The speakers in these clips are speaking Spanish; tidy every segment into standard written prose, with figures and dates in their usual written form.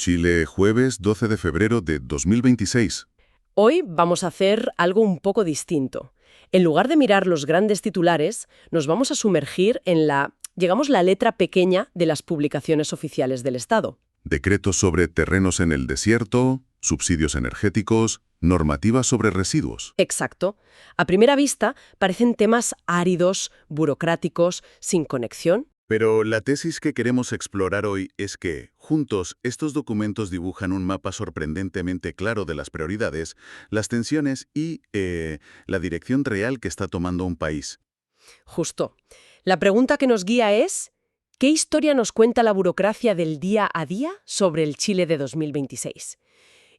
Chile, jueves 12 de febrero de 2026. Hoy vamos a hacer algo un poco distinto. En lugar de mirar los grandes titulares, nos vamos a sumergir en la letra pequeña de las publicaciones oficiales del Estado. Decretos sobre terrenos en el desierto, subsidios energéticos, normativas sobre residuos. Exacto. A primera vista, parecen temas áridos, burocráticos, sin conexión. Pero la tesis que queremos explorar hoy es que, juntos, estos documentos dibujan un mapa sorprendentemente claro de las prioridades, las tensiones y la dirección real que está tomando un país. Justo. La pregunta que nos guía es, ¿qué historia nos cuenta la burocracia del día a día sobre el Chile de 2026?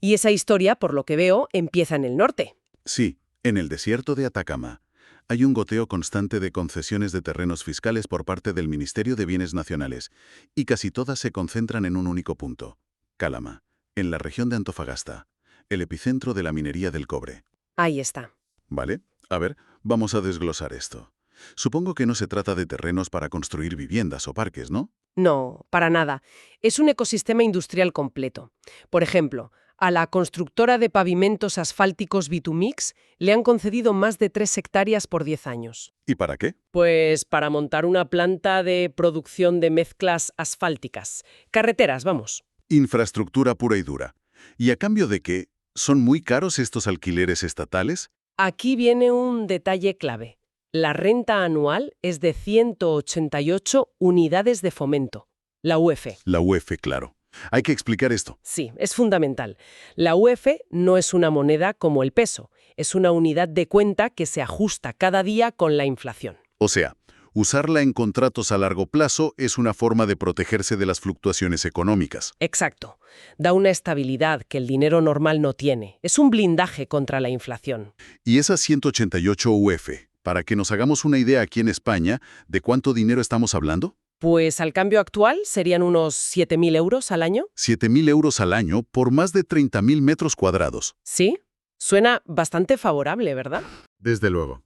Y esa historia, por lo que veo, empieza en el norte. Sí, en el desierto de Atacama. Hay un goteo constante de concesiones de terrenos fiscales por parte del Ministerio de Bienes Nacionales, y casi todas se concentran en un único punto: Calama, en la región de Antofagasta, el epicentro de la minería del cobre. Ahí está. ¿Vale? A ver, vamos a desglosar esto. Supongo que no se trata de terrenos para construir viviendas o parques, ¿no? No, para nada. Es un ecosistema industrial completo. Por ejemplo, a la constructora de pavimentos asfálticos Bitumix le han concedido más de 3 hectáreas por 10 años. ¿Y para qué? Pues para montar una planta de producción de mezclas asfálticas. Carreteras, vamos. Infraestructura pura y dura. ¿Y a cambio de qué? ¿Son muy caros estos alquileres estatales? Aquí viene un detalle clave. La renta anual es de 188 unidades de fomento. La UF. La UF, claro. Hay que explicar esto. Sí, es fundamental. La UF no es una moneda como el peso, es una unidad de cuenta que se ajusta cada día con la inflación. O sea, usarla en contratos a largo plazo es una forma de protegerse de las fluctuaciones económicas. Exacto. Da una estabilidad que el dinero normal no tiene. Es un blindaje contra la inflación. Y esas 188 UF, para que nos hagamos una idea aquí en España, ¿de cuánto dinero estamos hablando? Pues al cambio actual serían unos 7.000 euros al año. 7.000 euros al año por más de 30.000 metros cuadrados. Sí, suena bastante favorable, ¿verdad? Desde luego.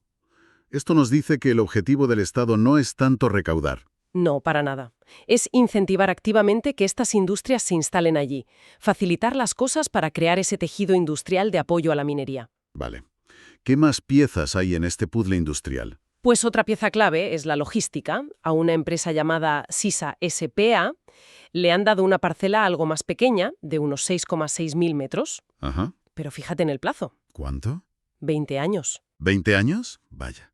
Esto nos dice que el objetivo del Estado no es tanto recaudar. No, para nada. Es incentivar activamente que estas industrias se instalen allí, facilitar las cosas para crear ese tejido industrial de apoyo a la minería. Vale. ¿Qué más piezas hay en este puzzle industrial? Pues otra pieza clave es la logística. A una empresa llamada Sisa S.p.A. le han dado una parcela algo más pequeña, de unos 6,6 mil metros. Ajá. Pero fíjate en el plazo, ¿Cuánto? 20 años. ¿20 años? Vaya.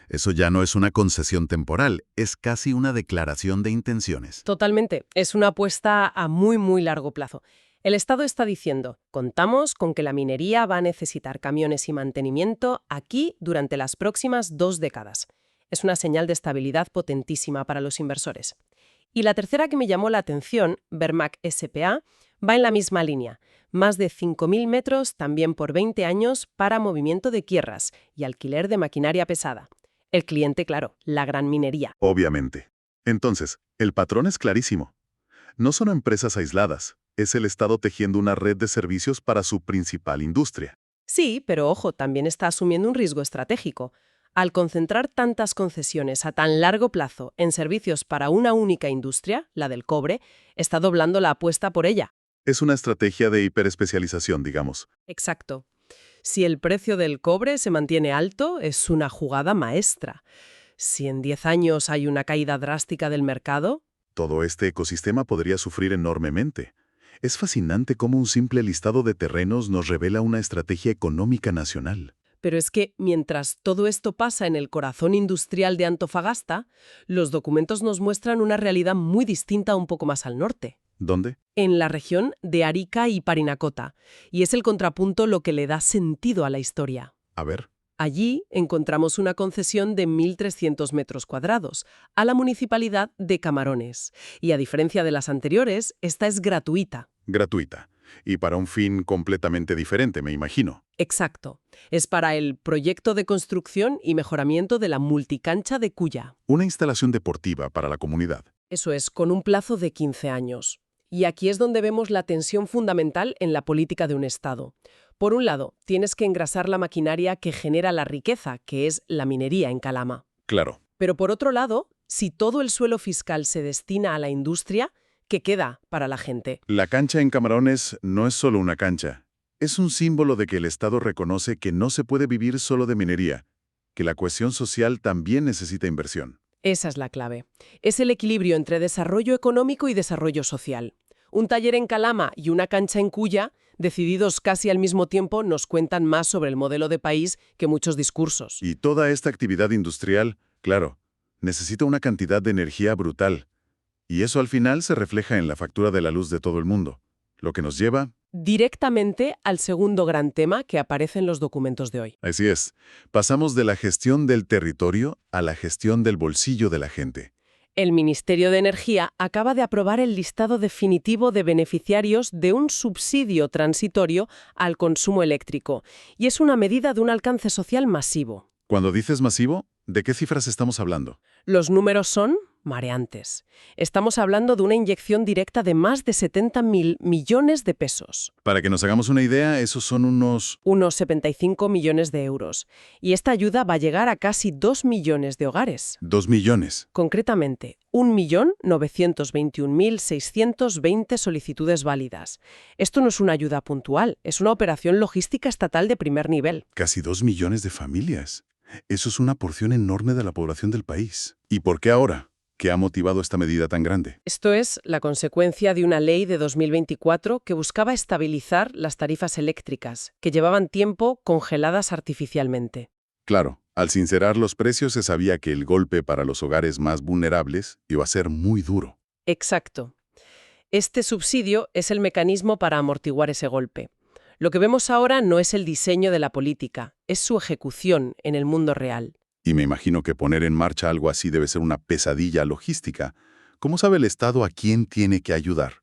Eso ya no es una concesión temporal, es casi una declaración de intenciones. Totalmente. Es una apuesta a muy, muy largo plazo. El Estado está diciendo, contamos con que la minería va a necesitar camiones y mantenimiento aquí durante las próximas 2 décadas. Es una señal de estabilidad potentísima para los inversores. Y la tercera que me llamó la atención, Vermac S.p.A., va en la misma línea. Más de 5.000 metros también por 20 años para movimiento de tierras y alquiler de maquinaria pesada. El cliente, claro, la gran minería. Obviamente. Entonces, el patrón es clarísimo. No son empresas aisladas, es el Estado tejiendo una red de servicios para su principal industria. Sí, pero ojo, también está asumiendo un riesgo estratégico. Al concentrar tantas concesiones a tan largo plazo en servicios para una única industria, la del cobre, está doblando la apuesta por ella. Es una estrategia de hiperespecialización, digamos. Exacto. Si el precio del cobre se mantiene alto, es una jugada maestra. Si en 10 años hay una caída drástica del mercado, Todo este ecosistema podría sufrir enormemente. Es fascinante cómo un simple listado de terrenos nos revela una estrategia económica nacional. pero es que mientras todo esto pasa en el corazón industrial de Antofagasta, los documentos nos muestran una realidad muy distinta un poco más al norte, ¿Dónde? en la región de Arica y Parinacota, y es el contrapunto lo que le da sentido a la historia. A ver. Allí encontramos una concesión de 1.300 metros cuadrados a la municipalidad de Camarones, y a diferencia de las anteriores, esta es gratuita. Gratuita. Y para un fin completamente diferente, me imagino. Exacto. Es para el proyecto de construcción y mejoramiento de la multicancha de Cuya. Una instalación deportiva para la comunidad. Eso es, con un plazo de 15 años. Y aquí es donde vemos la tensión fundamental en la política de un Estado. Por un lado, tienes que engrasar la maquinaria que genera la riqueza, que es la minería en Calama. Claro. Pero por otro lado, si todo el suelo fiscal se destina a la industria, ¿qué queda para la gente? La cancha en Camarones no es solo una cancha. Es un símbolo de que el Estado reconoce que no se puede vivir solo de minería, que la cohesión social también necesita inversión. Esa es la clave. Es el equilibrio entre desarrollo económico y desarrollo social. Un taller en Calama y una cancha en Cuya, decididos casi al mismo tiempo, nos cuentan más sobre el modelo de país que muchos discursos. Y toda esta actividad industrial, claro, necesita una cantidad de energía brutal. Y eso al final se refleja en la factura de la luz de todo el mundo. Lo que nos lleva... Directamente al segundo gran tema que aparece en los documentos de hoy. Así es, pasamos de la gestión del territorio a la gestión del bolsillo de la gente. El Ministerio de Energía acaba de aprobar el listado definitivo de beneficiarios de un subsidio transitorio al consumo eléctrico, y es una medida de un alcance social masivo. Cuando dices masivo, ¿de qué cifras estamos hablando? Los números son mareantes. Estamos hablando de una inyección directa de más de 70.000 millones de pesos. Para que nos hagamos una idea, esos son unos... Unos 75 millones de euros. Y esta ayuda va a llegar a casi 2 millones de hogares. 2 millones. Concretamente, 1.921.620 solicitudes válidas. Esto no es una ayuda puntual, es una operación logística estatal de primer nivel. Casi 2 millones de familias. Eso es una porción enorme de la población del país. ¿Y por qué ahora? ¿Qué ha motivado esta medida tan grande? Esto es la consecuencia de una ley de 2024 que buscaba estabilizar las tarifas eléctricas, que llevaban tiempo congeladas artificialmente. Claro, al sincerar los precios se sabía que el golpe para los hogares más vulnerables iba a ser muy duro. Exacto. Este subsidio es el mecanismo para amortiguar ese golpe. Lo que vemos ahora no es el diseño de la política, es su ejecución en el mundo real. Y me imagino que poner en marcha algo así debe ser una pesadilla logística. ¿Cómo sabe el Estado a quién tiene que ayudar?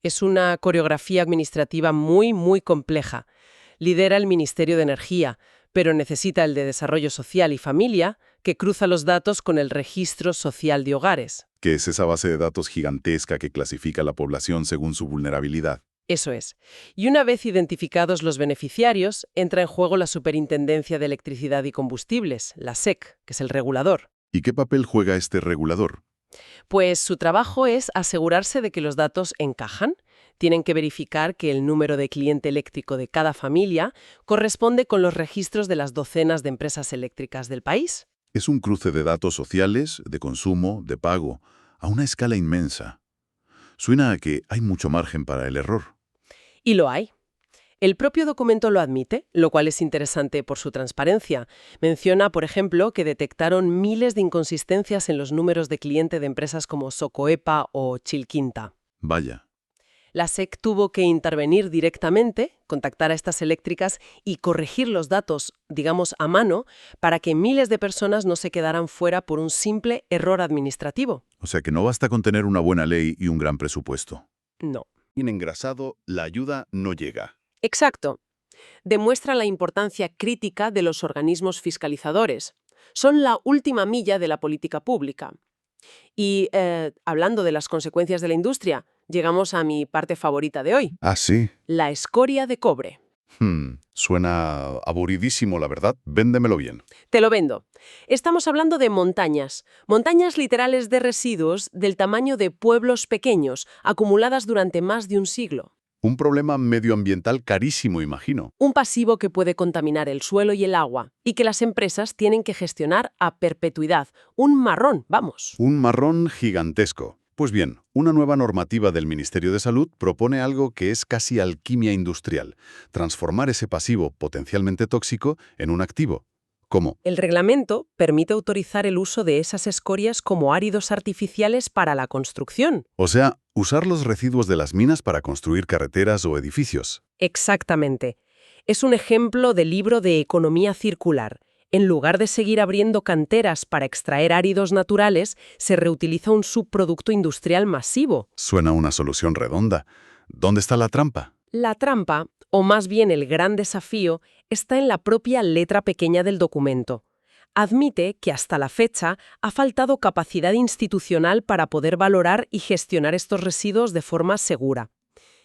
Es una coreografía administrativa muy compleja. Lidera el Ministerio de Energía, pero necesita el de Desarrollo Social y Familia, que cruza los datos con el Registro Social de Hogares. Que es esa base de datos gigantesca que clasifica a la población según su vulnerabilidad. Eso es. Y una vez identificados los beneficiarios, entra en juego la Superintendencia de Electricidad y Combustibles, la SEC, que es el regulador. ¿Y qué papel juega este regulador? Pues su trabajo es asegurarse de que los datos encajan. Tienen que verificar que el número de cliente eléctrico de cada familia corresponde con los registros de las docenas de empresas eléctricas del país. Es un cruce de datos sociales, de consumo, de pago, a una escala inmensa. Suena a que hay mucho margen para el error. Y lo hay. El propio documento lo admite, lo cual es interesante por su transparencia. Menciona, por ejemplo, que detectaron miles de inconsistencias en los números de cliente de empresas como Socoepa o Chilquinta. Vaya. La SEC tuvo que intervenir directamente, contactar a estas eléctricas y corregir los datos, digamos, a mano, para que miles de personas no se quedaran fuera por un simple error administrativo. O sea que no basta con tener una buena ley y un gran presupuesto. No. En engrasado, la ayuda no llega. Exacto. Demuestra la importancia crítica de los organismos fiscalizadores. Son la última milla de la política pública. Y hablando de las consecuencias de la industria, llegamos a mi parte favorita de hoy. Ah, sí. La escoria de cobre. Suena aburridísimo, la verdad. Véndemelo bien. Te lo vendo. Estamos hablando de montañas literales de residuos del tamaño de pueblos pequeños, acumuladas durante más de un siglo. Un problema medioambiental carísimo, imagino. Un pasivo que puede contaminar el suelo y el agua, y que las empresas tienen que gestionar a perpetuidad. Un marrón, vamos. Un marrón gigantesco. Pues bien, una nueva normativa del Ministerio de Salud propone algo que es casi alquimia industrial: transformar ese pasivo potencialmente tóxico en un activo. ¿Cómo? El reglamento permite autorizar el uso de esas escorias como áridos artificiales para la construcción. O sea, usar los residuos de las minas para construir carreteras o edificios. Exactamente. Es un ejemplo de libro de economía circular. En lugar de seguir abriendo canteras para extraer áridos naturales, se reutiliza un subproducto industrial masivo. Suena una solución redonda. ¿Dónde está la trampa? La trampa, o más bien el gran desafío, está en la propia letra pequeña del documento. Admite que hasta la fecha ha faltado capacidad institucional para poder valorar y gestionar estos residuos de forma segura.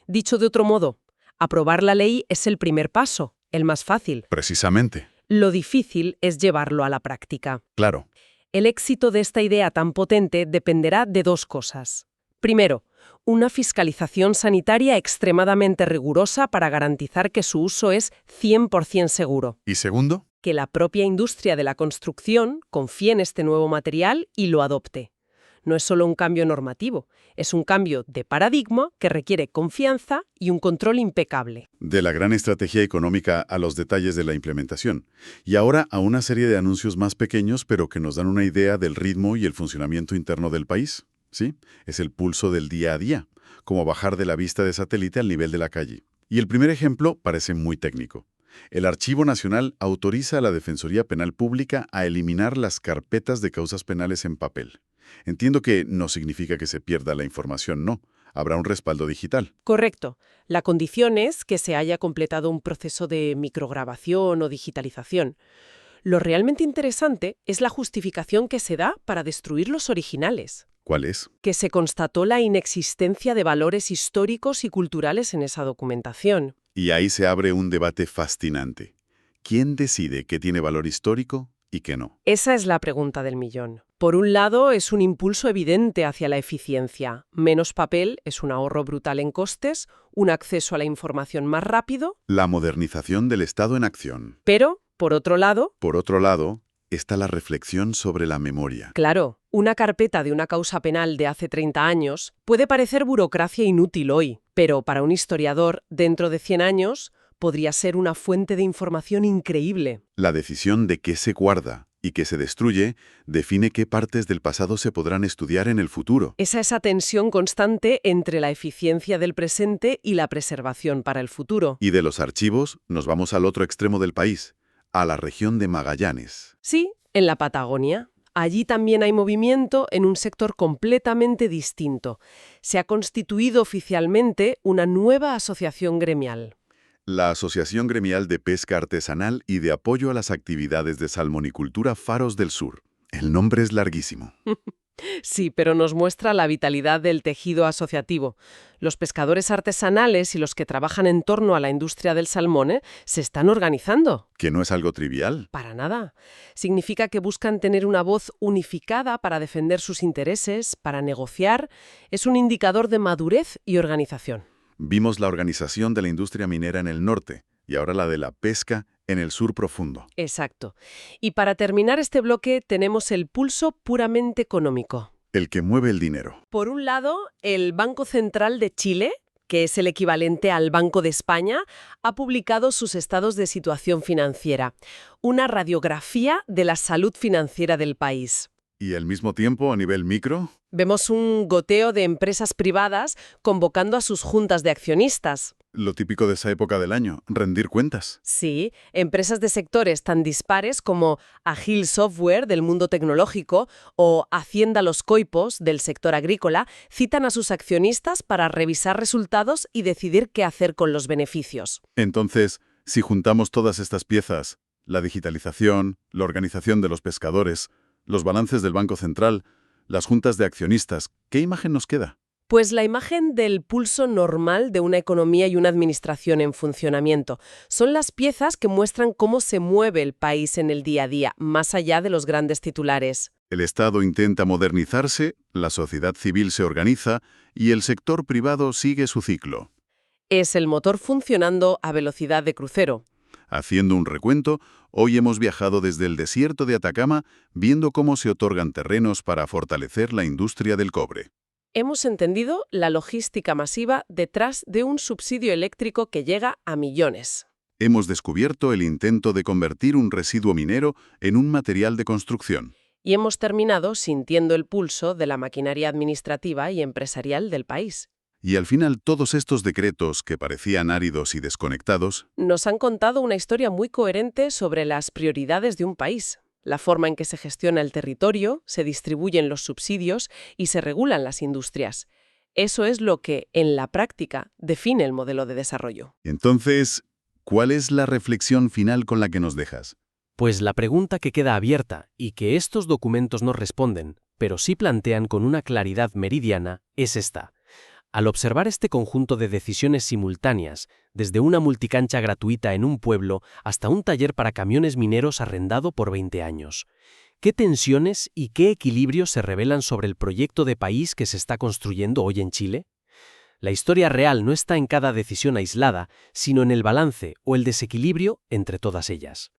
Dicho de otro modo, aprobar la ley es el primer paso, el más fácil. Precisamente. Lo difícil es llevarlo a la práctica. Claro. El éxito de esta idea tan potente dependerá de dos cosas. Primero, Una fiscalización sanitaria extremadamente rigurosa para garantizar que su uso es 100% seguro. ¿Y segundo? Que la propia industria de la construcción confíe en este nuevo material y lo adopte. No es solo un cambio normativo, es un cambio de paradigma que requiere confianza y un control impecable. De la gran estrategia económica a los detalles de la implementación. Y ahora a una serie de anuncios más pequeños, pero que nos dan una idea del ritmo y el funcionamiento interno del país. ¿Sí? Es el pulso del día a día, como bajar de la vista de satélite al nivel de la calle. Y el primer ejemplo parece muy técnico. El Archivo Nacional autoriza a la Defensoría Penal Pública a eliminar las carpetas de causas penales en papel. Entiendo que no significa que se pierda la información, no. Habrá un respaldo digital. Correcto. La condición es que se haya completado un proceso de micrograbación o digitalización. Lo realmente interesante es la justificación que se da para destruir los originales. ¿Cuál es? Que se constató la inexistencia de valores históricos y culturales en esa documentación. Y ahí se abre un debate fascinante. ¿Quién decide qué tiene valor histórico y qué no? Esa es la pregunta del millón. Por un lado, es un impulso evidente hacia la eficiencia. Menos papel es un ahorro brutal en costes, un acceso a la información más rápido. La modernización del Estado en acción. Pero, por otro lado, Está la reflexión sobre la memoria. claro, una carpeta de una causa penal de hace 30 años puede parecer burocracia inútil hoy, pero para un historiador, dentro de 100 años, podría ser una fuente de información increíble. La decisión de qué se guarda y qué se destruye define qué partes del pasado se podrán estudiar en el futuro. Esa tensión constante entre la eficiencia del presente y la preservación para el futuro. Y de los archivos nos vamos al otro extremo del país, a la región de Magallanes. Sí, en la Patagonia. Allí también hay movimiento en un sector completamente distinto. Se ha constituido oficialmente una nueva asociación gremial. La Asociación Gremial de Pesca Artesanal y de Apoyo a las Actividades de Salmonicultura Faros del Sur. El nombre es larguísimo. Sí, pero nos muestra la vitalidad del tejido asociativo. Los pescadores artesanales y los que trabajan en torno a la industria del salmón se están organizando. Que no es algo trivial. Para nada. Significa que buscan tener una voz unificada para defender sus intereses, para negociar. Es un indicador de madurez y organización. Vimos la organización de la industria minera en el norte y ahora la de la pesca en el sur profundo. Exacto. Y para terminar este bloque tenemos el pulso puramente económico. El que mueve el dinero. Por un lado, el Banco Central de Chile, que es el equivalente al Banco de España, ha publicado sus estados de situación financiera, una radiografía de la salud financiera del país. Y al mismo tiempo, a nivel micro, Vemos un goteo de empresas privadas convocando a sus juntas de accionistas. lo típico de esa época del año, rendir cuentas. Sí, empresas de sectores tan dispares como Agile Software del mundo tecnológico o Hacienda Los Coipos del sector agrícola citan a sus accionistas para revisar resultados y decidir qué hacer con los beneficios. Entonces, si juntamos todas estas piezas, la digitalización, la organización de los pescadores, los balances del Banco Central, las juntas de accionistas, ¿qué imagen nos queda? Pues la imagen del pulso normal de una economía y una administración en funcionamiento. Son las piezas que muestran cómo se mueve el país en el día a día, más allá de los grandes titulares. El Estado intenta modernizarse, la sociedad civil se organiza y el sector privado sigue su ciclo. Es el motor funcionando a velocidad de crucero. Haciendo un recuento, hoy hemos viajado desde el desierto de Atacama viendo cómo se otorgan terrenos para fortalecer la industria del cobre. Hemos entendido la logística masiva detrás de un subsidio eléctrico que llega a millones. Hemos descubierto el intento de convertir un residuo minero en un material de construcción. Y hemos terminado sintiendo el pulso de la maquinaria administrativa y empresarial del país. Y al final todos estos decretos, que parecían áridos y desconectados, Nos han contado una historia muy coherente sobre las prioridades de un país, la forma en que se gestiona el territorio, se distribuyen los subsidios y se regulan las industrias. Eso es lo que, en la práctica, define el modelo de desarrollo. Entonces, ¿cuál es la reflexión final con la que nos dejas? Pues la pregunta que queda abierta y que estos documentos no responden, pero sí plantean con una claridad meridiana, es esta. Al observar este conjunto de decisiones simultáneas, desde una multicancha gratuita en un pueblo hasta un taller para camiones mineros arrendado por 20 años, ¿qué tensiones y qué equilibrios se revelan sobre el proyecto de país que se está construyendo hoy en Chile? La historia real no está en cada decisión aislada, sino en el balance o el desequilibrio entre todas ellas.